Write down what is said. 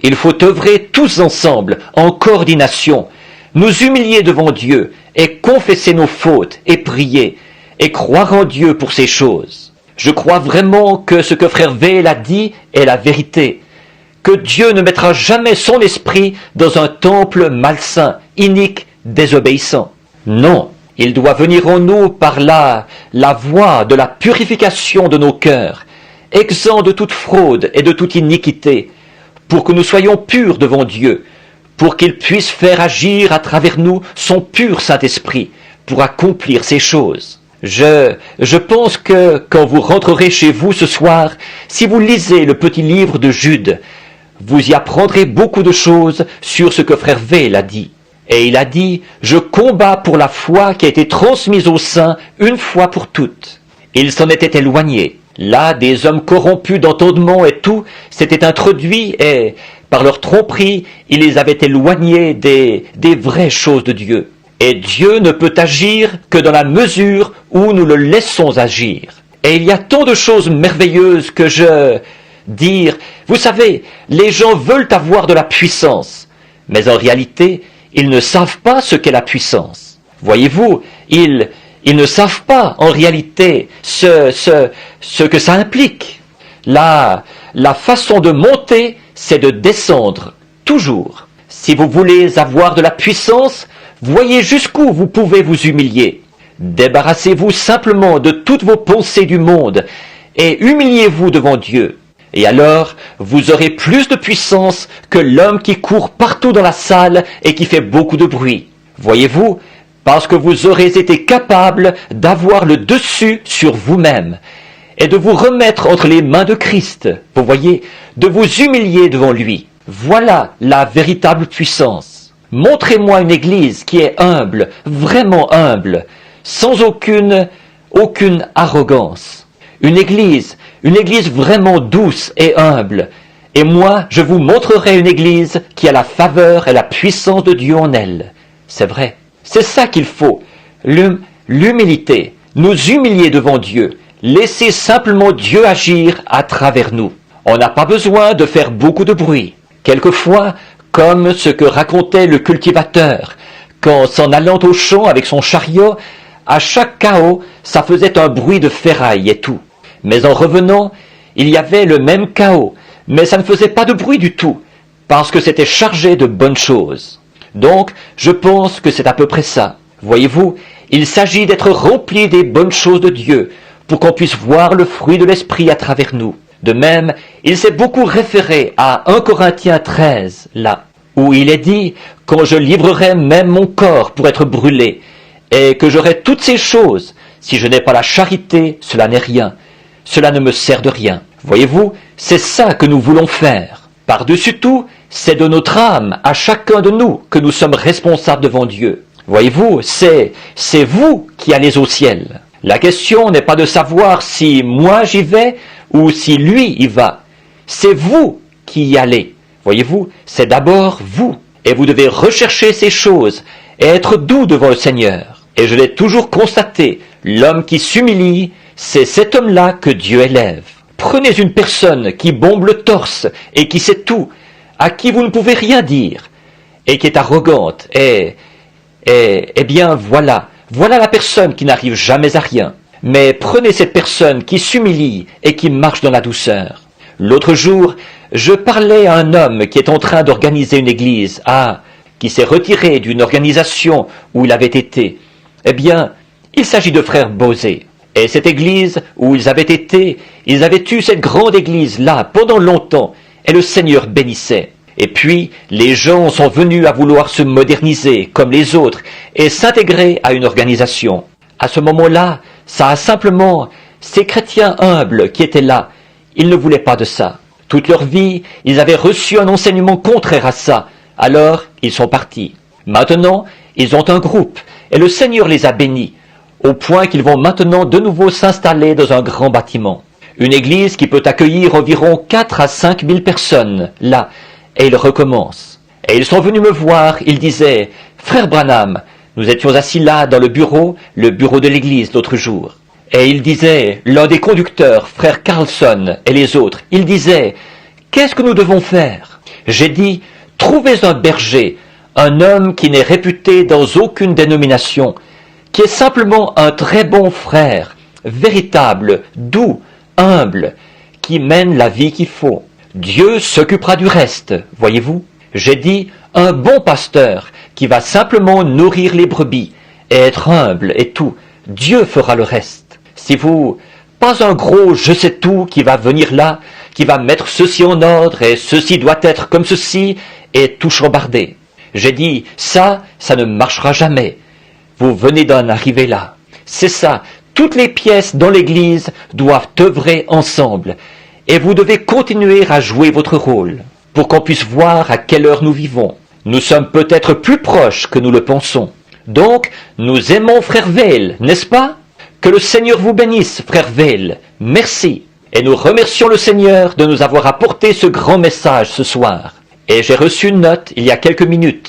Il faut œuvrer tous ensemble, en coordination, nous humilier devant Dieu et confesser nos fautes et prier et croire en Dieu pour ces choses. Je crois vraiment que ce que frère Veil a dit est la vérité, que Dieu ne mettra jamais son esprit dans un temple malsain, inique, désobéissant. Non, il doit venir en nous par la voie de la purification de nos cœurs, exempts de toute fraude et de toute iniquité, pour que nous soyons purs devant Dieu, pour qu'il puisse faire agir à travers nous son pur Saint-Esprit, pour accomplir ces choses. Je pense que quand vous rentrerez chez vous ce soir, si vous lisez le petit livre de Jude, vous y apprendrez beaucoup de choses sur ce que frère Veil a dit. Et il a dit, je combats pour la foi qui a été transmise aux saints une fois pour toutes. Il s'en était éloigné. Là, des hommes corrompus d'entendement et tout s'étaient introduits et, par leur tromperie, ils les avaient éloignés des vraies choses de Dieu. Et Dieu ne peut agir que dans la mesure où nous le laissons agir. Et il y a tant de choses merveilleuses que vous savez, les gens veulent avoir de la puissance, mais en réalité, ils ne savent pas ce qu'est la puissance. Voyez-vous, ils ne savent pas en réalité ce que ça implique. La façon de monter, c'est de descendre, toujours. Si vous voulez avoir de la puissance, voyez jusqu'où vous pouvez vous humilier. Débarrassez-vous simplement de toutes vos pensées du monde et humiliez-vous devant Dieu. Et alors, vous aurez plus de puissance que l'homme qui court partout dans la salle et qui fait beaucoup de bruit. Voyez-vous, parce que vous aurez été capable d'avoir le dessus sur vous-même et de vous remettre entre les mains de Christ, vous voyez, de vous humilier devant lui. Voilà la véritable puissance. Montrez-moi une église qui est humble, vraiment humble, sans aucune arrogance. Une église vraiment douce et humble. Et moi, je vous montrerai une église qui a la faveur et la puissance de Dieu en elle. C'est vrai. C'est ça qu'il faut. L'humilité. Nous humilier devant Dieu. Laisser simplement Dieu agir à travers nous. On n'a pas besoin de faire beaucoup de bruit. Quelquefois, comme ce que racontait le cultivateur, quand s'en allant au champ avec son chariot, à chaque chaos, ça faisait un bruit de ferraille et tout. Mais en revenant, il y avait le même chaos, mais ça ne faisait pas de bruit du tout, parce que c'était chargé de bonnes choses. Donc, je pense que c'est à peu près ça. Voyez-vous, il s'agit d'être rempli des bonnes choses de Dieu, pour qu'on puisse voir le fruit de l'Esprit à travers nous. De même, il s'est beaucoup référé à 1 Corinthiens 13, là, où il est dit « Quand je livrerai même mon corps pour être brûlé, et que j'aurai toutes ces choses, si je n'ai pas la charité, cela n'est rien. Cela ne me sert de rien. » Voyez-vous, c'est ça que nous voulons faire. Par-dessus tout, c'est de notre âme, à chacun de nous, que nous sommes responsables devant Dieu. Voyez-vous, c'est vous qui allez au ciel. La question n'est pas de savoir si moi j'y vais ou si lui y va. C'est vous qui y allez. Voyez-vous, c'est d'abord vous. Et vous devez rechercher ces choses et être doux devant le Seigneur. Et je l'ai toujours constaté, l'homme qui s'humilie, c'est cet homme-là que Dieu élève. Prenez une personne qui bombe le torse et qui sait tout, à qui vous ne pouvez rien dire, et qui est arrogante, eh bien voilà la personne qui n'arrive jamais à rien. Mais prenez cette personne qui s'humilie et qui marche dans la douceur. L'autre jour, je parlais à un homme qui est en train d'organiser une église, qui s'est retiré d'une organisation où il avait été. Eh bien, il s'agit de frère Bosé. Et cette église où ils avaient été, ils avaient eu cette grande église-là pendant longtemps, et le Seigneur bénissait. Et puis, les gens sont venus à vouloir se moderniser comme les autres et s'intégrer à une organisation. À ce moment-là, ça a simplement, ces chrétiens humbles qui étaient là, ils ne voulaient pas de ça. Toute leur vie, ils avaient reçu un enseignement contraire à ça, alors ils sont partis. Maintenant, ils ont un groupe, et le Seigneur les a bénis, au point qu'ils vont maintenant de nouveau s'installer dans un grand bâtiment. Une église qui peut accueillir environ 4 à 5 000 personnes, là, et ils recommencent. Et ils sont venus me voir, ils disaient « Frère Branham, nous étions assis là dans le bureau de l'église l'autre jour. » Et ils disaient, l'un des conducteurs, frère Carlson et les autres, ils disaient « Qu'est-ce que nous devons faire ?» J'ai dit, trouvez un berger, un homme qui n'est réputé dans aucune dénomination, qui est simplement un très bon frère, véritable, doux, humble, qui mène la vie qu'il faut. Dieu s'occupera du reste, voyez-vous. J'ai dit, un bon pasteur qui va simplement nourrir les brebis, et être humble et tout. Dieu fera le reste. Si vous, pas un gros je sais tout qui va venir là, qui va mettre ceci en ordre, et ceci doit être comme ceci, et tout chambarder. J'ai dit, ça ne marchera jamais. Vous venez d'en arriver là. C'est ça, toutes les pièces dans l'église doivent œuvrer ensemble, et vous devez continuer à jouer votre rôle, pour qu'on puisse voir à quelle heure nous vivons. Nous sommes peut-être plus proches que nous le pensons. Donc, nous aimons frère Veil, n'est-ce pas? Que le Seigneur vous bénisse, frère Veil. Merci. Et nous remercions le Seigneur de nous avoir apporté ce grand message ce soir. Et j'ai reçu une note il y a quelques minutes.